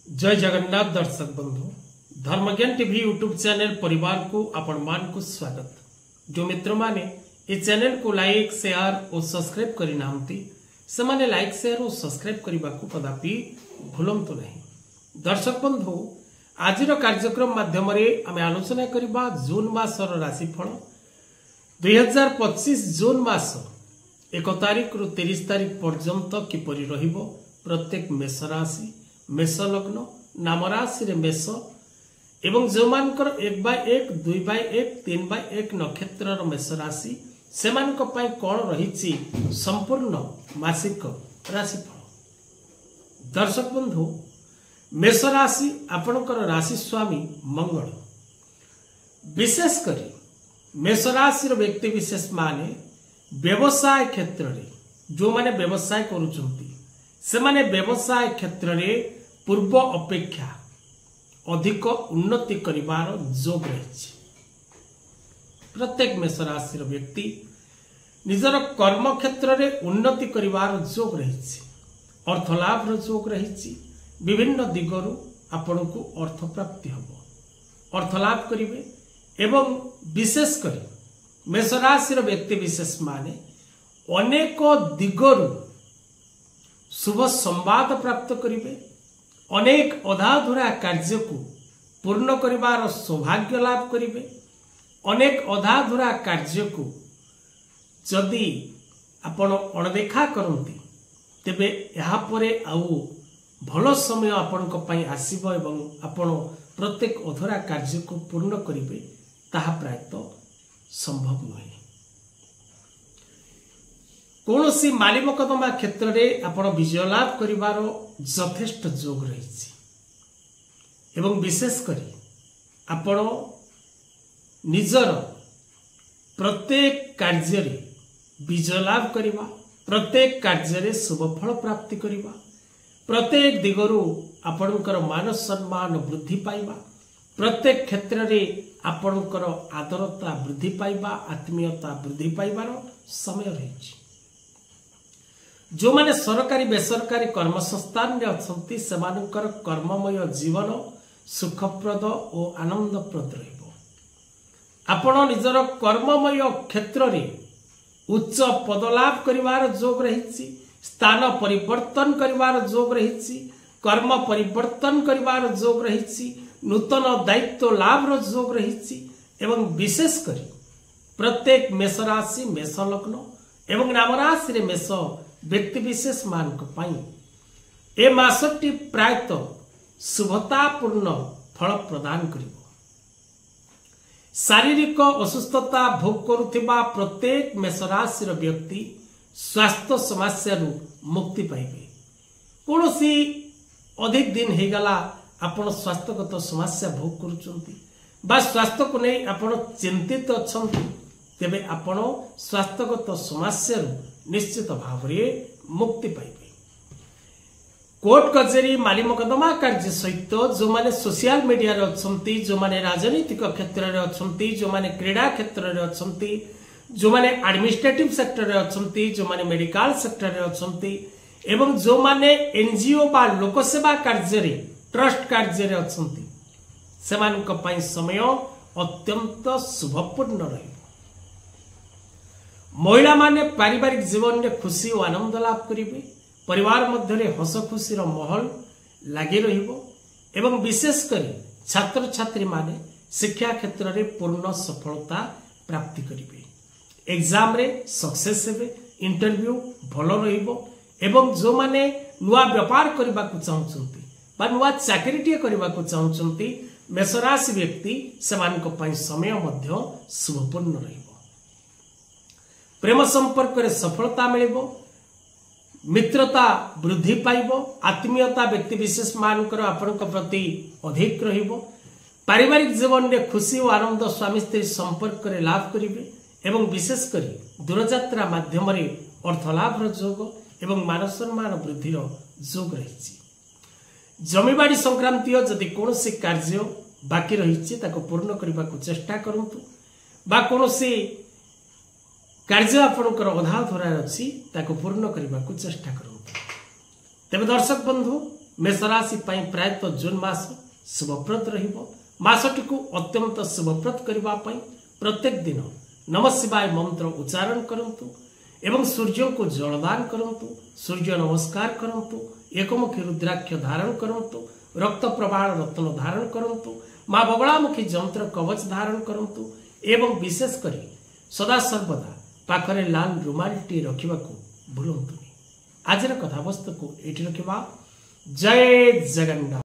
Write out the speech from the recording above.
जय जगन्नाथ दर्शक बंधु धर्मज्ञान टीवी यूट्यूब चैनल परिवार को आपण मान को स्वागत। जो मित्र माने ये चैनल को लाइक शेयर और सब्सक्राइब करि नांती से माने लाइक शेयर और सब्सक्राइब करबा को कदापि भूलंतु नहीं। दर्शक बंधु आजिर कार्यक्रम माध्यम रे आमे आलोचना करबा जून मासर राशिफल 2025 जून मास 1 तारिख रु 30 तारिख पर्यंत किपरि रहिबो। प्रत्येक मेष राशि मेष लग्न नाम राशि रे मेष एवं जो मानकर 1/1 2/1 3/1 नक्षत्र मेष राशि से मानक पई कोन रहिछि संपूर्ण मासिक राशिफल। दर्शक बंधु मेष राशि आपनकर राशि स्वामी मंगल विशेष करी मेष राशि व्यक्ति विशेष माने व्यवसाय क्षेत्र रे जो माने व्यवसाय करूचंती से माने व्यवसाय क्षेत्र रे पूर्व अपेक्षा अधिक उन्नति करिवार जोग रही। प्रत्येक मेष राशि व्यक्ति निजर कर्म क्षेत्र रे उन्नति करिवार जोग रही। अर्थ लाभ जोग रही। विभिन्न दिगरु आपण को अर्थ प्राप्ति हबो अर्थ लाभ करिवे एवं विशेष करी मेष राशि व्यक्ति विशेष माने अनेक दिगरु शुभ संवाद प्राप्त करिवे। अनेक अधाधुरा कार्य को पूर्ण करिवार सौभाग्य लाभ करिवे। अनेक अधाधुरा कार्य को जदि आपण अणदेखा करंती तेबे यहाँ परे आउ भल समय आपण को पई आसीबो एवं आपण प्रत्येक अधुरा कार्य को पूर्ण करिवे ताहा प्रायतः संभव नहे। कौनसी माली मकदमा क्षेत्र में आपण विजय लाभ करिवार यथेष्ट जोग रही। एवं विशेष करी आपण निजर प्रत्येक कार्य रे विजय लाभ करिवा प्रत्येक कार्य रे शुभ फल प्राप्ति करिवा प्रत्येक दिगरु आपणकर मान सम्मान वृद्धि पाइबा प्रत्येक क्षेत्र रे आपणकर आदरता वृद्धि पाइबा आत्मीयता वृद्धि पाइबार समय रही। जो माने सरकारी बेसरकारी कर्म संस्थान रे अछंती सेमानकर कर्ममय जीवन सुखप्रद और आनंदप्रद रहिबो। आपण निजर कर्ममय क्षेत्र रे उच्च पद लाभ करिवार जोग रही। स्थान परिवर्तन करिवार जोग रही। कर्म परिवर्तन करिवार जोग रही। नूतन दायित्व लाभ रो जोग रही। एवं विशेष करी प्रत्येक मेष राशि मेष लग्न एवं नाम राशि रे मेष व्यक्ति विशेष मानक पाई ए मासटी प्रायतः शुभतापूर्ण फल प्रदान करिवो। शारीरिक असुस्थता भोग करुथिबा प्रत्येक मेष राशि रो व्यक्ति स्वास्थ्य समस्या रु मुक्ति पाइबे। कोनोसी अधिक दिन हे गला आपण स्वास्थ्यगत समस्या भोग करूचंती बा स्वास्थ्य को नहीं आपण चिंतित अछंती तेबे आपण स्वास्थ्यगत समस्या रु निश्चित भाव में मुक्ति पाइबे। कोर्ट कचेरी माली मकदमा कार्य सहित जो माने सोशल मीडिया रे अछंती जो माने राजनीतिक क्षेत्र रे अछंती जो माने क्रीड़ा क्षेत्र रे अछंती जो माने एडमिनिस्ट्रेटिव सेक्टर रे अछंती जो माने मेडिकल सेक्टर रे अछंती एवं जो माने एनजीओ बा लोक सेवा कार्य रे ट्रस्ट कार्य रे अछंती सेमानक पई समय अत्यंत शुभपूर्ण रही। महिला माने पारिवारिक जीवन में खुशी और आनंद लाभ करिवे। परिवार मध्य रे हस खुशी रो माहौल लागि रहिबो एवं विशेष करी छात्र छात्री माने शिक्षा क्षेत्र रे पूर्ण सफलता प्राप्ति करिवे। एग्जाम रे सक्सेस हेबे इंटरव्यू भलो रहिबो एवं जो माने नुआ व्यापार करबा को चाहउचंती बा नुआ चाकरीटिए करबा को चाहउचंती मेष राशि व्यक्ति सेमानक पई समय मध्य शुभपूर्ण रहिबो। प्रेम संपर्क रे सफलता मिलिबो मित्रता वृद्धि पाइबो आत्मीयता व्यक्ति विशेष मानकर आपनक प्रति अधिक रहिबो। पारिवारिक जीवन रे खुशी और आनंद स्वामी स्त्री संपर्क रे लाभ करिवे एवं विशेष करी दूरयात्रा माध्यम रे अर्थ लाभ रो जोग एवं मान सम्मान वृद्धि रो जोग रही। जमीबाड़ी संक्रांतीय जदि कोनोसी कार्य बाकी रही ताको पूर्ण करबा को चेष्टा करंतु बा कोनोसी कार्य आपनकर अधा धरा अछि ताको पूर्ण करबा को चेष्टा करंतु। तेबे दर्शक बंधु मेष राशि प्रायतः जून मास शुभप्रद रहिबो। मासटी को अत्यंत शुभप्रद करबा पई प्रत्येक दिन नमः शिवाय मंत्र उच्चारण करंतु एवं सूर्य को जलदान करंतु, सूर्य नमस्कार करंतु, एकमुखी रुद्राक्ष धारण करंतु, रक्त प्रवाह रत्न धारण करंतु, माँ बगलामुखी जंत्र कवच धारण करंतु एवं विशेष करी सदा सर्वदा पाखरे लाल रुमालटी रखिबा को भूलंतुनी। आजर कथावस्तु को एठी रखिबा। जय जगन्नाथ।